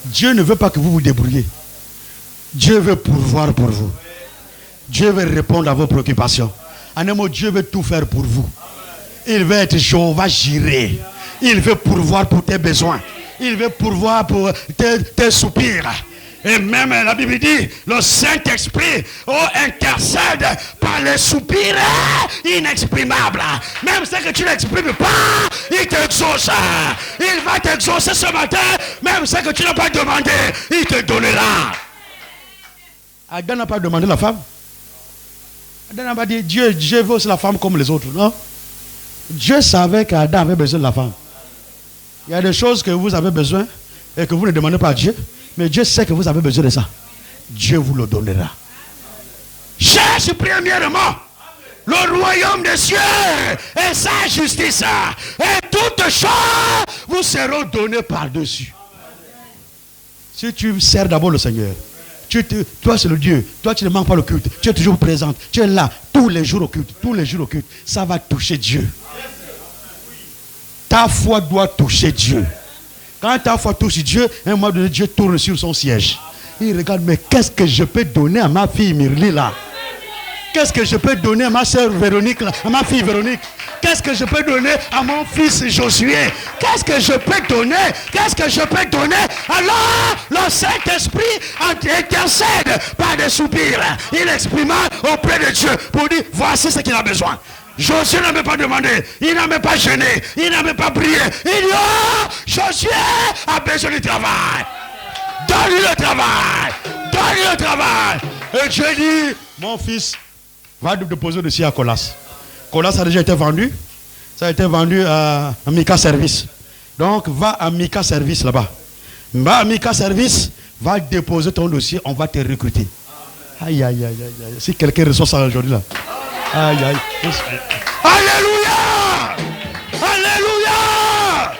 [SPEAKER 2] Dieu ne veut pas que vous vous débrouillez. Dieu veut pourvoir pour vous. Dieu veut répondre à vos préoccupations. En un mot, Dieu veut tout faire pour vous. Il veut être Jéhovah Jireh. Il veut pourvoir pour tes besoins. Il veut pourvoir pour tes soupirs. Et même la Bible dit, le Saint-Esprit intercède par les soupirs inexprimables. Même ce que tu n'exprimes pas, il t'exauce. Il va t'exaucer ce matin. Même ce que tu n'as pas demandé, il te donnera. Adam n'a pas demandé la femme. Adam n'a pas dit, Dieu veut aussi la femme comme les autres. Non. Dieu savait qu'Adam avait besoin de la femme. Il y a des choses que vous avez besoin et que vous ne demandez pas à Dieu. Mais Dieu sait que vous avez besoin de ça. Dieu vous le donnera. Cherche premièrement le royaume des cieux et sa justice. Et toutes choses vous seront données par-dessus. Si tu sers d'abord le Seigneur, toi c'est le Dieu, toi tu ne manques pas le culte, tu es toujours présente, tu es là tous les jours au culte, ça va toucher Dieu. Ta foi doit toucher Dieu. Quand ta foi touche Dieu, un moment donné, Dieu tourne sur son siège. Il regarde, mais qu'est-ce que je peux donner à ma fille Myrli là? Qu'est-ce que je peux donner à ma soeur Véronique, à ma fille Véronique? Qu'est-ce que je peux donner à mon fils Josué? Qu'est-ce que je peux donner? Qu'est-ce que je peux donner? Alors, le Saint-Esprit intercède par des soupirs. Il exprima auprès de Dieu pour dire, voici ce qu'il a besoin. Josué n'a même pas demandé, il n'a même pas gêné, il n'a même pas prié. Il dit, oh, Josué a besoin du travail. Donne-lui le travail. Donne-lui le travail. Et Dieu dit, mon fils, va déposer le dossier à Colas. Colas a déjà été vendu. Ça a été vendu à Mika Service. Donc, va à Mika Service là-bas. Va à Mika Service, va déposer ton dossier, on va te recruter. Aïe, aïe, aïe, aïe, aïe. Si quelqu'un reçoit ça aujourd'hui là. Aïe, aïe. Alléluia! Alléluia!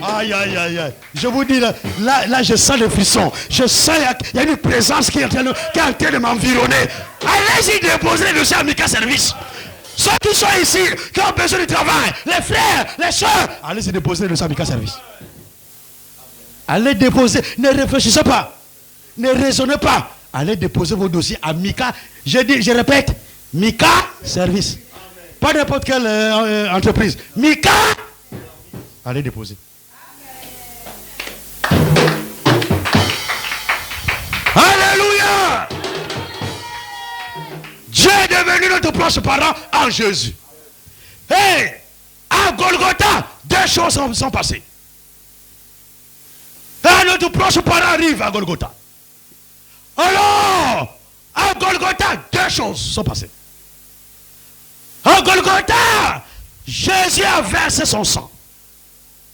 [SPEAKER 2] Aïe, aïe, aïe, aïe. Je vous dis, là, je sens des frissons. Je sens qu'il y a une présence qui est en train de m'environner. Allez-y déposer le dossier à Mika Service. Ceux qui sont ici, qui ont besoin du travail, les frères, les soeurs, allez-y déposer le dossier à Mika Service. Allez déposer. Ne réfléchissez pas. Ne raisonnez pas. Allez déposer vos dossiers à Mika. Je répète, Mika Service. Pas n'importe quelle entreprise. Mika. Allez déposer. Alléluia. Dieu est devenu notre proche parent en Jésus. Et à Golgotha, deux choses sont passées. Et notre proche parent arrive à Golgotha. Alors, à Golgotha, deux choses sont passées. À Golgotha, Jésus a versé son sang.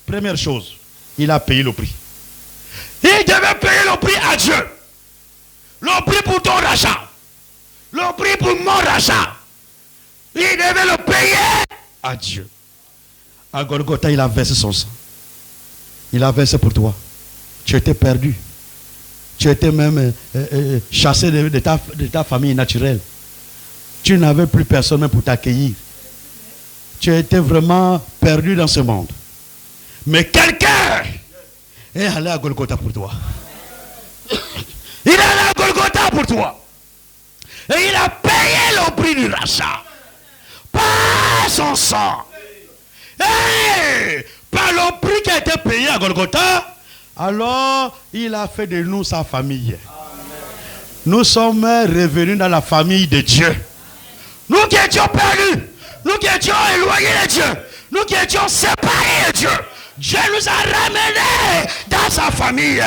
[SPEAKER 2] Première chose, il a payé le prix. Il devait payer le prix à Dieu. Le prix pour ton rachat. Le prix pour mon rachat. Il devait le payer à Dieu. À Golgotha, il a versé son sang. Il a versé pour toi. Tu étais perdu. Tu étais même chassé de ta famille naturelle. Tu n'avais plus personne même pour t'accueillir. Tu étais vraiment perdu dans ce monde. Mais quelqu'un est allé à Golgotha pour toi. Il est allé à Golgotha pour toi. Et il a payé le prix du rachat. Par son sang. Et par le prix qui a été payé à Golgotha, alors il a fait de nous sa famille. Nous sommes revenus dans la famille de Dieu. Nous qui étions perdus, nous qui étions éloignés de Dieu, nous qui étions séparés de Dieu, Dieu nous a ramenés dans sa famille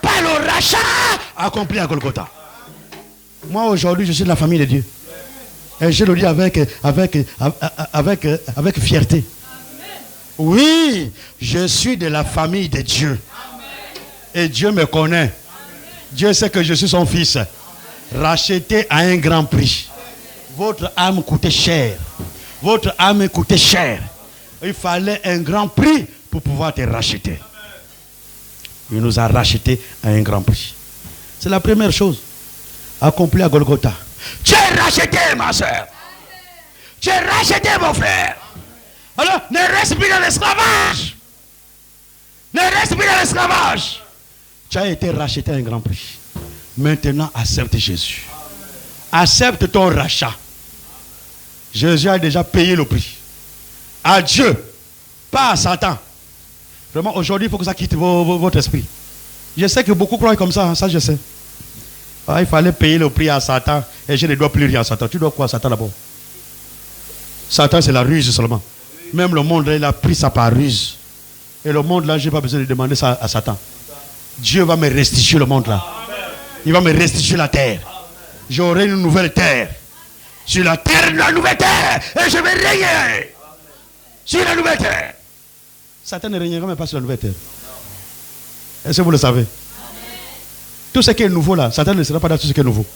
[SPEAKER 2] par le rachat accompli à Golgotha. Moi aujourd'hui je suis de la famille de Dieu. Et je le dis avec fierté. Oui, je suis de la famille de Dieu. Et Dieu me connaît. Dieu sait que je suis son fils. Racheté à un grand prix. Votre âme coûtait cher. Votre âme coûtait cher. Il fallait un grand prix pour pouvoir te racheter. Il nous a racheté à un grand prix. C'est la première chose accomplie à Golgotha. Tu es racheté, ma soeur. Tu es racheté, mon frère. Alors, ne reste plus dans l'esclavage. Ne reste plus dans l'esclavage. Tu as été racheté à un grand prix. Maintenant, accepte Jésus. Accepte ton rachat. Jésus a déjà payé le prix. À Dieu, pas à Satan. Vraiment, aujourd'hui, il faut que ça quitte votre esprit. Je sais que beaucoup croient comme ça, ça je sais. Ah, il fallait payer le prix à Satan et je ne dois plus rien à Satan. Tu dois quoi à Satan d'abord? Satan, c'est la ruse seulement. Même le monde, là, il a pris ça par ruse. Et le monde, là, je n'ai pas besoin de demander ça à Satan. Dieu va me restituer le monde, là. Il va me restituer la terre. J'aurai une nouvelle terre. Sur la terre, la nouvelle terre. Et je vais régner. Sur la nouvelle terre. Satan ne régnera même pas sur la nouvelle terre. Est-ce que vous le savez? Tout ce qui est nouveau, là, Satan ne sera pas dans tout ce qui est nouveau.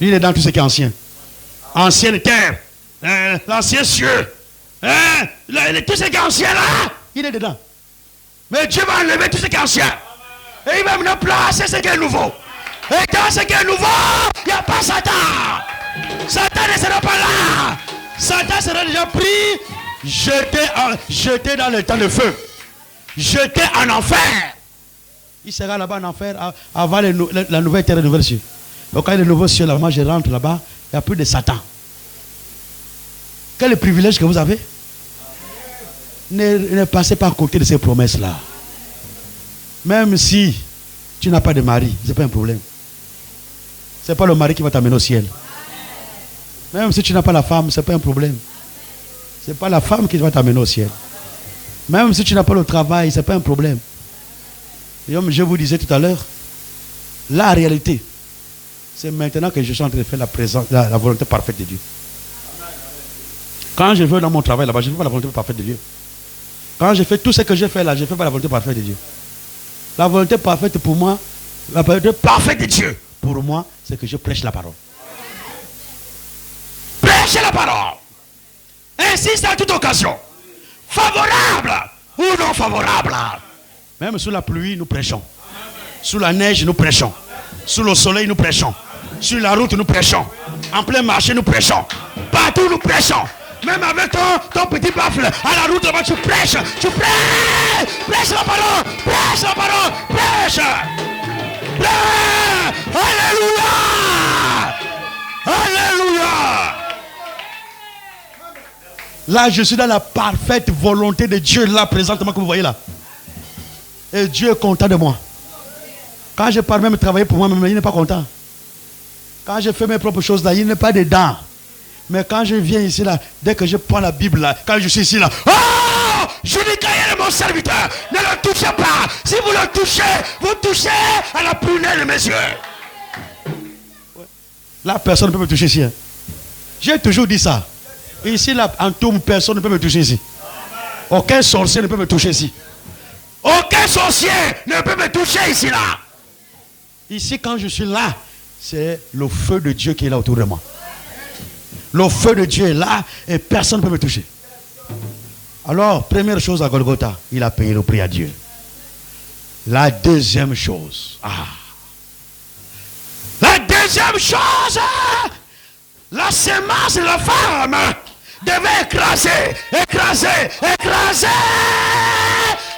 [SPEAKER 2] Il est dans tout ce qui est ancien. Ancienne terre. L'ancien cieux. Tout ce qui est ancien, là, il est dedans. Mais Dieu va enlever tout ce qui est ancien. Et il va me placer ce qui est nouveau. Et dans ce qui est nouveau, il n'y a pas Satan. Satan ne sera pas là. Satan sera déjà pris, jeté dans le temps de feu. Jeté en enfer. Il sera là-bas en enfer avant la nouvelle terre et le nouvel ciel. Donc quand il y a le nouveau ciel, là, moi je rentre là-bas, il n'y a plus de Satan. Quel est le privilège que vous avez? Ne passez pas à côté de ces promesses-là. Même si tu n'as pas de mari, ce n'est pas un problème. Ce n'est pas le mari qui va t'amener au ciel. Même si tu n'as pas la femme, ce n'est pas un problème. Ce n'est pas la femme qui va t'amener au ciel. Même si tu n'as pas le travail, ce n'est pas un problème. Et comme je vous disais tout à l'heure, la réalité, c'est maintenant que je suis en train de faire la volonté parfaite de Dieu. Quand je vais dans mon travail là-bas, je ne fais pas la volonté parfaite de Dieu. Quand je fais tout ce que je fais là, je ne fais pas la volonté parfaite de Dieu. La volonté parfaite pour moi, la volonté parfaite de Dieu, pour moi, c'est que je prêche la parole. Prêchez la parole. Insiste à toute occasion. Favorable ou non favorable. Même sous la pluie, nous prêchons. Sous la neige, nous prêchons. Sous le soleil, nous prêchons. Sur la route, nous prêchons. En plein marché, nous prêchons. Partout, nous prêchons. Même avec ton petit baffle, à la route, là-bas, tu prêches. Tu prêches. Prêche la parole. Prêche la parole. Prêche. Prêche. Alléluia. Alléluia. Là, je suis dans la parfaite volonté de Dieu, là, présentement, que vous voyez là. Et Dieu est content de moi. Quand je pars même travailler pour moi-même, il n'est pas content. Quand je fais mes propres choses là, il n'est pas dedans. Mais quand je viens ici là, dès que je prends la Bible là, quand je suis ici là, oh! Je dis qu'il est mon serviteur, ne le touchez pas. Si vous le touchez, vous touchez à la prunelle de mes yeux. Là, personne ne peut me toucher ici. Hein. J'ai toujours dit ça. Ici là, en tout, personne ne peut me toucher ici. Aucun sorcier ne peut me toucher ici. Aucun sorcier ne peut me toucher ici là. Ici, quand je suis là, c'est le feu de Dieu qui est là autour de moi. Le feu de Dieu est là et personne ne peut me toucher. Alors, première chose à Golgotha, il a payé le prix à Dieu. La deuxième chose, la deuxième chose, la sémence de la femme devait écraser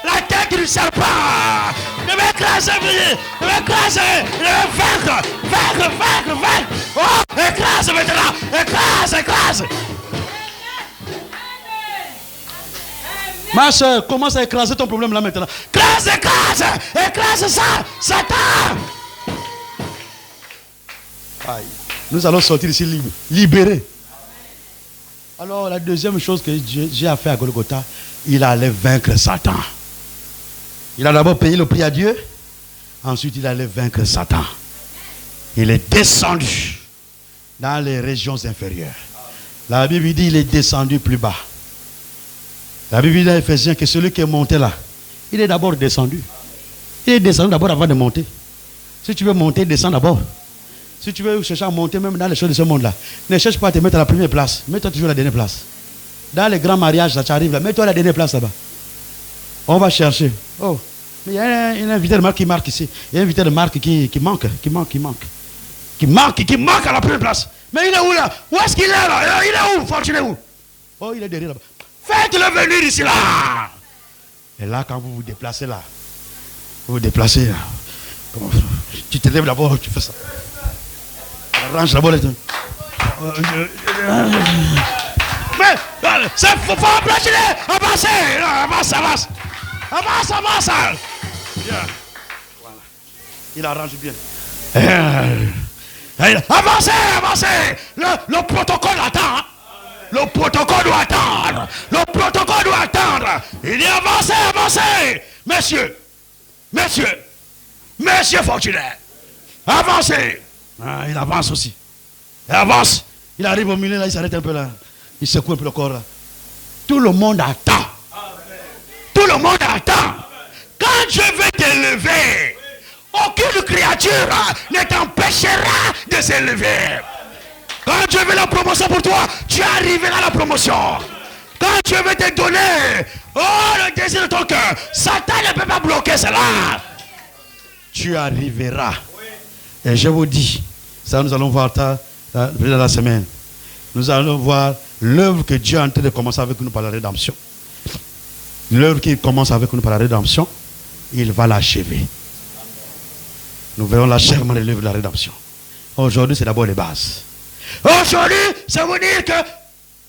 [SPEAKER 2] la tête du serpent. Devait écraser, vaincre. Oh, écrase maintenant, écrase. Ma soeur, commence à écraser ton problème là maintenant. Écrase ça, Satan. Aïe. Nous allons sortir ici libres, libérés. Alors la deuxième chose que j'ai à faire à Golgotha, il allait vaincre Satan. Il a d'abord payé le prix à Dieu. Ensuite, il allait vaincre Satan. Il est descendu dans les régions inférieures. La Bible dit qu'il est descendu plus bas. La Bible dit dans Éphésiens que celui qui est monté là, il est d'abord descendu. Il est descendu d'abord avant de monter. Si tu veux monter, descends d'abord. Si tu veux chercher à monter même dans les choses de ce monde-là, ne cherche pas à te mettre à la première place. Mets-toi toujours à la dernière place. Dans les grands mariages, là, tu arrives là, mets-toi à la dernière place là-bas. On va chercher. Oh, mais il y a un invité de marque qui marque ici. Il y a un invité de marque qui manque à la première place. Mais il est où là? Où est-ce qu'il est là? Il est où? Fortuné où? Oh, il est derrière là-bas. Faites-le venir ici là. Et là, quand vous vous déplacez là, comment, tu te lèves d'abord, tu fais ça. Range d'abord les deux. Mais, il faut approcher, avance. Bien. Voilà. Il arrange bien. Avancez. Le protocole attend. Le protocole doit attendre. Il dit avancez. Messieurs fortunaires. Avancez. Il avance aussi. Il arrive au milieu là, il s'arrête un peu là. Il secoue un peu le corps là. Tout le monde attend. Quand je vais t'élever, aucune créature ne t'empêchera de s'élever. Quand Dieu veut la promotion pour toi, tu arriveras à la promotion. Quand Dieu veut te donner, le désir de ton cœur, Satan ne peut pas bloquer cela. Tu arriveras. Et je vous dis, ça nous allons voir dans la semaine. Nous allons voir l'œuvre que Dieu est en train de commencer avec nous par la rédemption. L'œuvre qu'il commence avec nous par la rédemption, il va l'achever. Nous verrons l'achèvement de l'œuvre de la rédemption. Aujourd'hui, c'est d'abord les bases. Aujourd'hui, ça veut dire que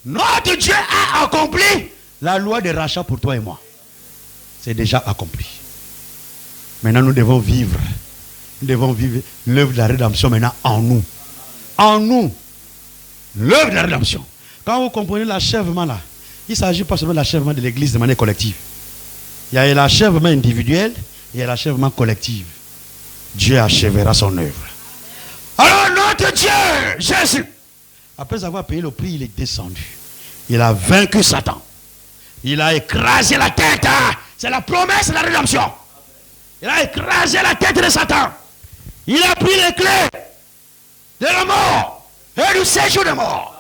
[SPEAKER 2] Notre Dieu a accompli la loi de rachat pour toi et moi. C'est déjà accompli. Maintenant, nous devons vivre. Nous devons vivre l'œuvre de la rédemption maintenant en nous. En nous. L'œuvre de la rédemption. Quand vous comprenez l'achèvement là, il ne s'agit pas seulement de l'achèvement de l'église de manière collective. Il y a l'achèvement individuel, il y a l'achèvement collectif. Dieu achèvera son œuvre. Alors notre Dieu, Jésus, après avoir payé le prix, il est descendu. Il a vaincu Satan. Il a écrasé la tête. C'est la promesse de la rédemption. Il a écrasé la tête de Satan. Il a pris les clés de la mort et du séjour de mort.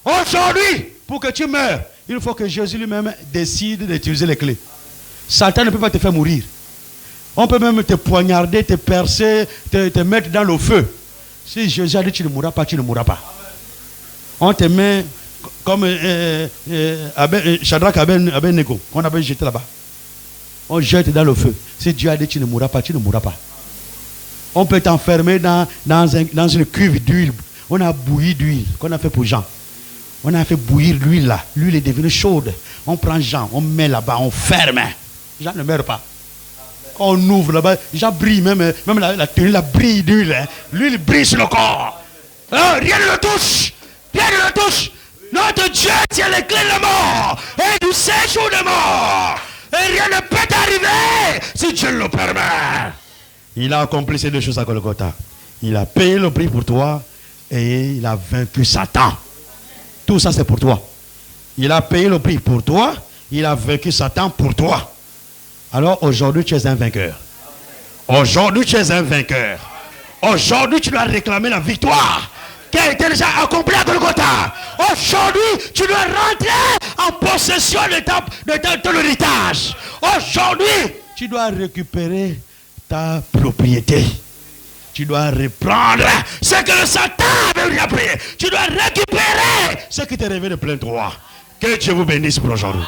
[SPEAKER 2] Aujourd'hui, pour que tu meurs, il faut que Jésus lui-même décide d'utiliser les clés. Satan ne peut pas te faire mourir. On peut même te poignarder, te percer, te mettre dans le feu. Si Jésus a dit tu ne mourras pas, tu ne mourras pas. On te met comme Shadrach Abednego, qu'on avait jeté là-bas. On jette dans le feu. Si Dieu a dit tu ne mourras pas, tu ne mourras pas. On peut t'enfermer dans une cuve d'huile. On a bouilli d'huile qu'on a fait pour Jean. On a fait bouillir l'huile là. L'huile est devenue chaude. On prend Jean, on met là-bas, on ferme. Jean ne meurt pas. Quand on ouvre là-bas, Jean brille, même la tenue la brille d'huile. Hein. L'huile brille sur le corps. Rien ne le touche. Rien ne le touche. Notre Dieu tient les clés de la mort et du séjour de mort. Et rien ne peut t'arriver si Dieu le permet. Il a accompli ces deux choses à Golgotha. Il a payé le prix pour toi et il a vaincu Satan. Tout ça c'est pour toi. Il a payé le prix pour toi. Il a vaincu Satan pour toi. Alors aujourd'hui tu es un vainqueur. Aujourd'hui tu es un vainqueur. Aujourd'hui tu dois réclamer la victoire qui a été déjà accomplie à Golgotha. Aujourd'hui tu dois rentrer en possession de ton héritage. Aujourd'hui tu dois récupérer ta propriété. Tu dois reprendre ce que le Satan avait appris. Tu dois récupérer ce qui t'est revenu de plein droit. Que Dieu vous bénisse pour aujourd'hui.